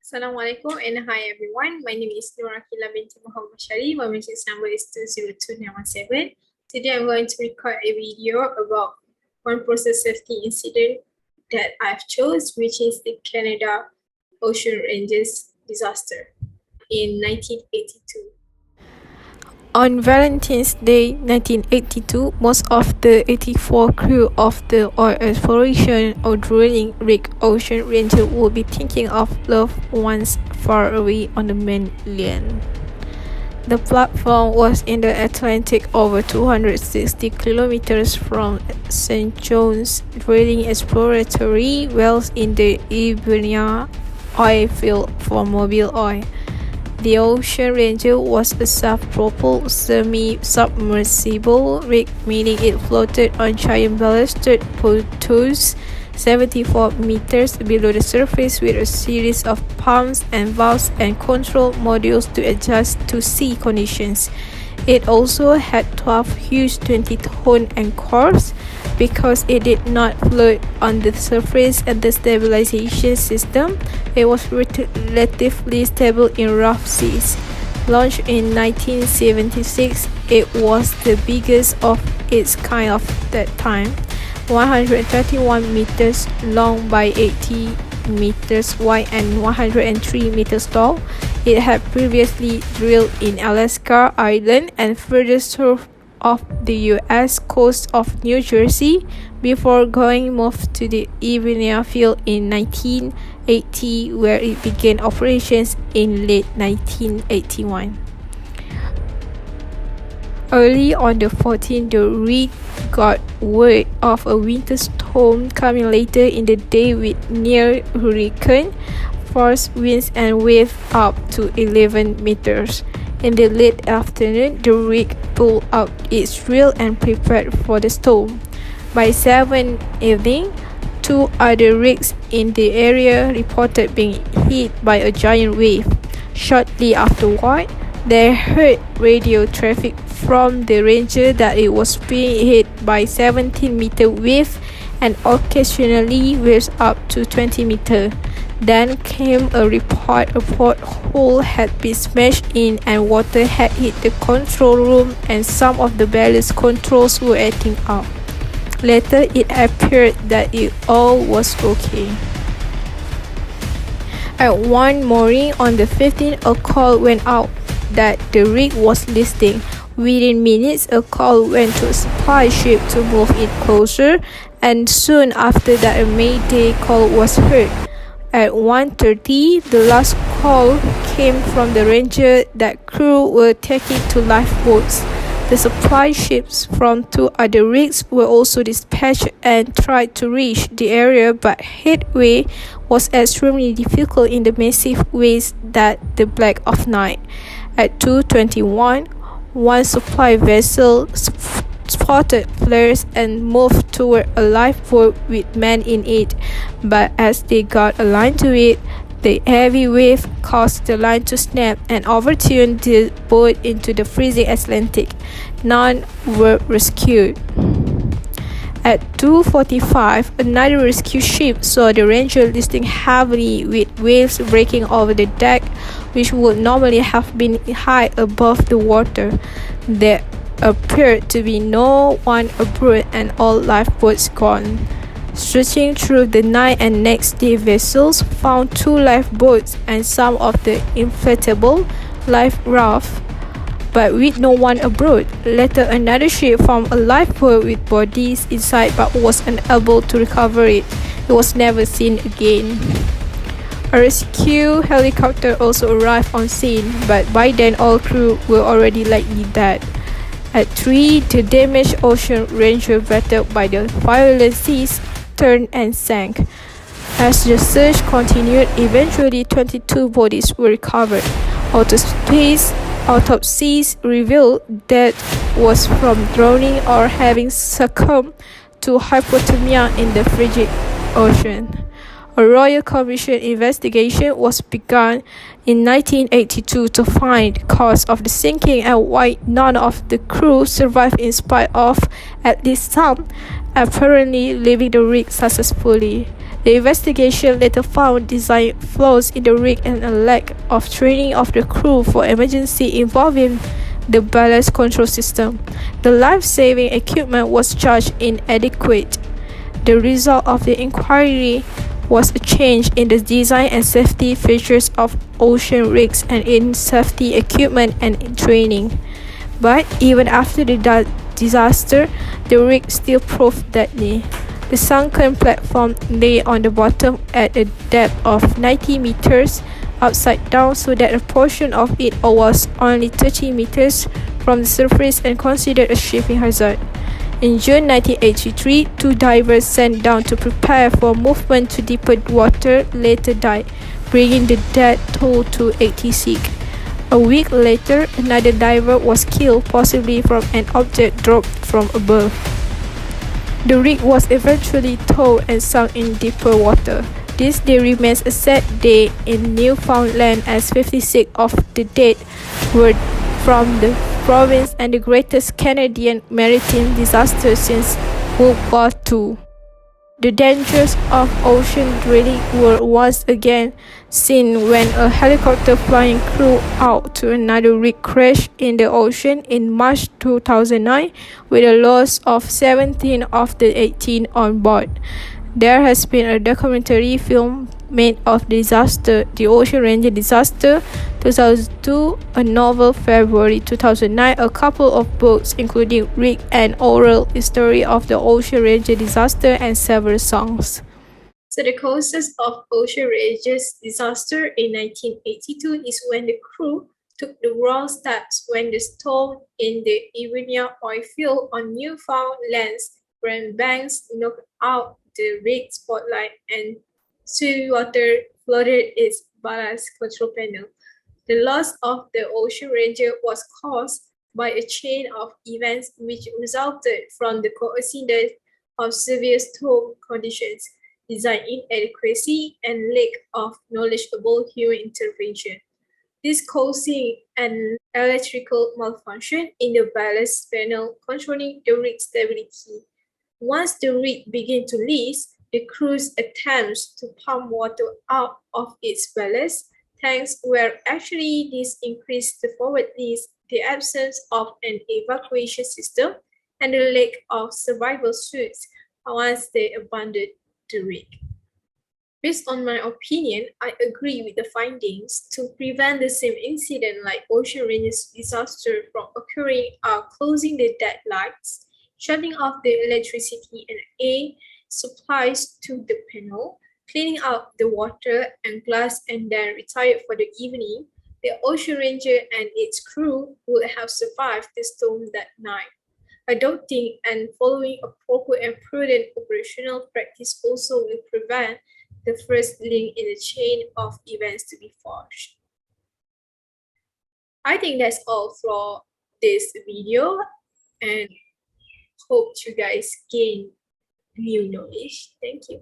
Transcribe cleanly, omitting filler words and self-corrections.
Assalamualaikum and hi everyone. My name is Nur Akilah binti Mohd Bashari. My message number is 202917. Today I'm going to record a video about one process safety incident that I've chose, which is the Canada Ocean Ranges disaster in 1982. On Valentine's Day 1982, most of the 84 crew of the oil exploration or drilling rig Ocean Ranger would be thinking of loved ones far away on the mainland. The platform was in the Atlantic, over 260 kilometers from St. John's, drilling exploratory wells in the Iberia oil field for Mobil Oil. The Ocean Ranger was a self-propelled semi-submersible rig, meaning it floated on giant ballasted pontoons 74 meters below the surface with a series of pumps and valves and control modules to adjust to sea conditions. It also had 12 huge 20-ton anchors because it did not float on the surface, and the stabilization system, it was relatively stable in rough seas. Launched in 1976, it was the biggest of its kind of that time, 131 meters long by 80 meters wide and 103 meters tall. It had previously drilled in Alaska, Ireland, and further south of the U.S. coast of New Jersey before going moved to the Iberia field in 1980, where it began operations in late 1981. Early on the 14th, the rig got word of a winter storm coming later in the day with near hurricane force winds and waves up to 11 meters. In the late afternoon, the rig pulled out its reel and prepared for the storm. By 7 evening, 2 other rigs in the area reported being hit by a giant wave. Shortly afterward, they heard radio traffic from the Ranger that it was being hit by 17-meter wave and occasionally waves up to 20 meters. Then came a report a porthole had been smashed in and water had hit the control room and some of the ballast controls were acting up. Later, it appeared that it all was okay. At 1 morning on the 15th, a call went out that the rig was listing. Within minutes, a call went to a supply ship to move it closer, and soon after that a Mayday call was heard. At 1:30, the last call came from the Ranger that crew were taking to lifeboats. The supply ships from 2 other rigs were also dispatched and tried to reach the area, but headway was extremely difficult in the massive waves that the black of night. At 2:21, one supply vessel spotted flares and moved toward a lifeboat with men in it, but as they got aligned to it, the heavy wave caused the line to snap and overturned the boat into the freezing Atlantic. None were rescued. At 2:45, another rescue ship saw the Ranger listing heavily with waves breaking over the deck, which would normally have been high above the water. There appeared to be no one aboard and all lifeboats gone. Searching through the night and next day, vessels found 2 lifeboats and some of the inflatable life raft, but with no one aboard. Later, another ship found a lifeboat with bodies inside but was unable to recover it. It was never seen again. A rescue helicopter also arrived on scene, but by then all crew were already likely dead. At 3, the damaged Ocean Ranger, battered by the violent seas, turned and sank. As the search continued, eventually 22 bodies were recovered. Autopsies revealed death was from drowning or having succumbed to hypothermia in the frigid ocean. A Royal Commission investigation was begun in 1982 to find the cause of the sinking and why none of the crew survived in spite of at least some apparently leaving the rig successfully. The investigation later found design flaws in the rig and a lack of training of the crew for emergency involving the ballast control system. The life-saving equipment was judged inadequate. The result of the inquiry was a change in the design and safety features of ocean rigs and in safety equipment and in training. But even after the disaster, the rig still proved deadly. The sunken platform lay on the bottom at a depth of 90 meters upside down so that a portion of it was only 30 meters from the surface and considered a shipping hazard. In June 1983, two divers sent down to prepare for movement to deeper water later died, bringing the death toll to 86. A week later, another diver was killed, possibly from an object dropped from above. The rig was eventually towed and sunk in deeper water. This day remains a sad day in Newfoundland as 56 of the dead were from the province and the greatest Canadian maritime disaster since World War II. The dangers of ocean drilling were once again seen when a helicopter flying crew out to another rig crashed in the ocean in March 2009 with a loss of 17 of the 18 on board. There has been a documentary film made of the disaster, The Ocean Ranger Disaster 2002, a novel February 2009, a couple of books including Rig and Oral History of the Ocean Ranger Disaster, and several songs. So the causes of Ocean Ranger's disaster in 1982 is when the crew took the wrong steps when the storm in the Ivonia oil field on Newfoundland's Grand Banks knocked out the rig spotlight and seawater flooded its ballast control panel. The loss of the Ocean Ranger was caused by a chain of events which resulted from the coincidence of severe storm conditions, design inadequacy, and lack of knowledgeable human intervention. This causing an electrical malfunction in the ballast panel controlling the rig stability. Once the rig began to lease, the crew's attempts to pump water out of its ballast tanks were actually this increased the forward lease, the absence of an evacuation system, and the lack of survival suits once they abandoned the rig. Based on my opinion, I agree with the findings. To prevent the same incident like Ocean Ranger's disaster from occurring are closing the deadlights, shutting off the electricity and air supplies to the panel, cleaning out the water and glass, and then retire for the evening. The Ocean Ranger and its crew would have survived the storm that night. Adopting and following a proper and prudent operational practice also will prevent the first link in the chain of events to be forged. I think that's all for this video, and hope you guys gain new knowledge. Thank you.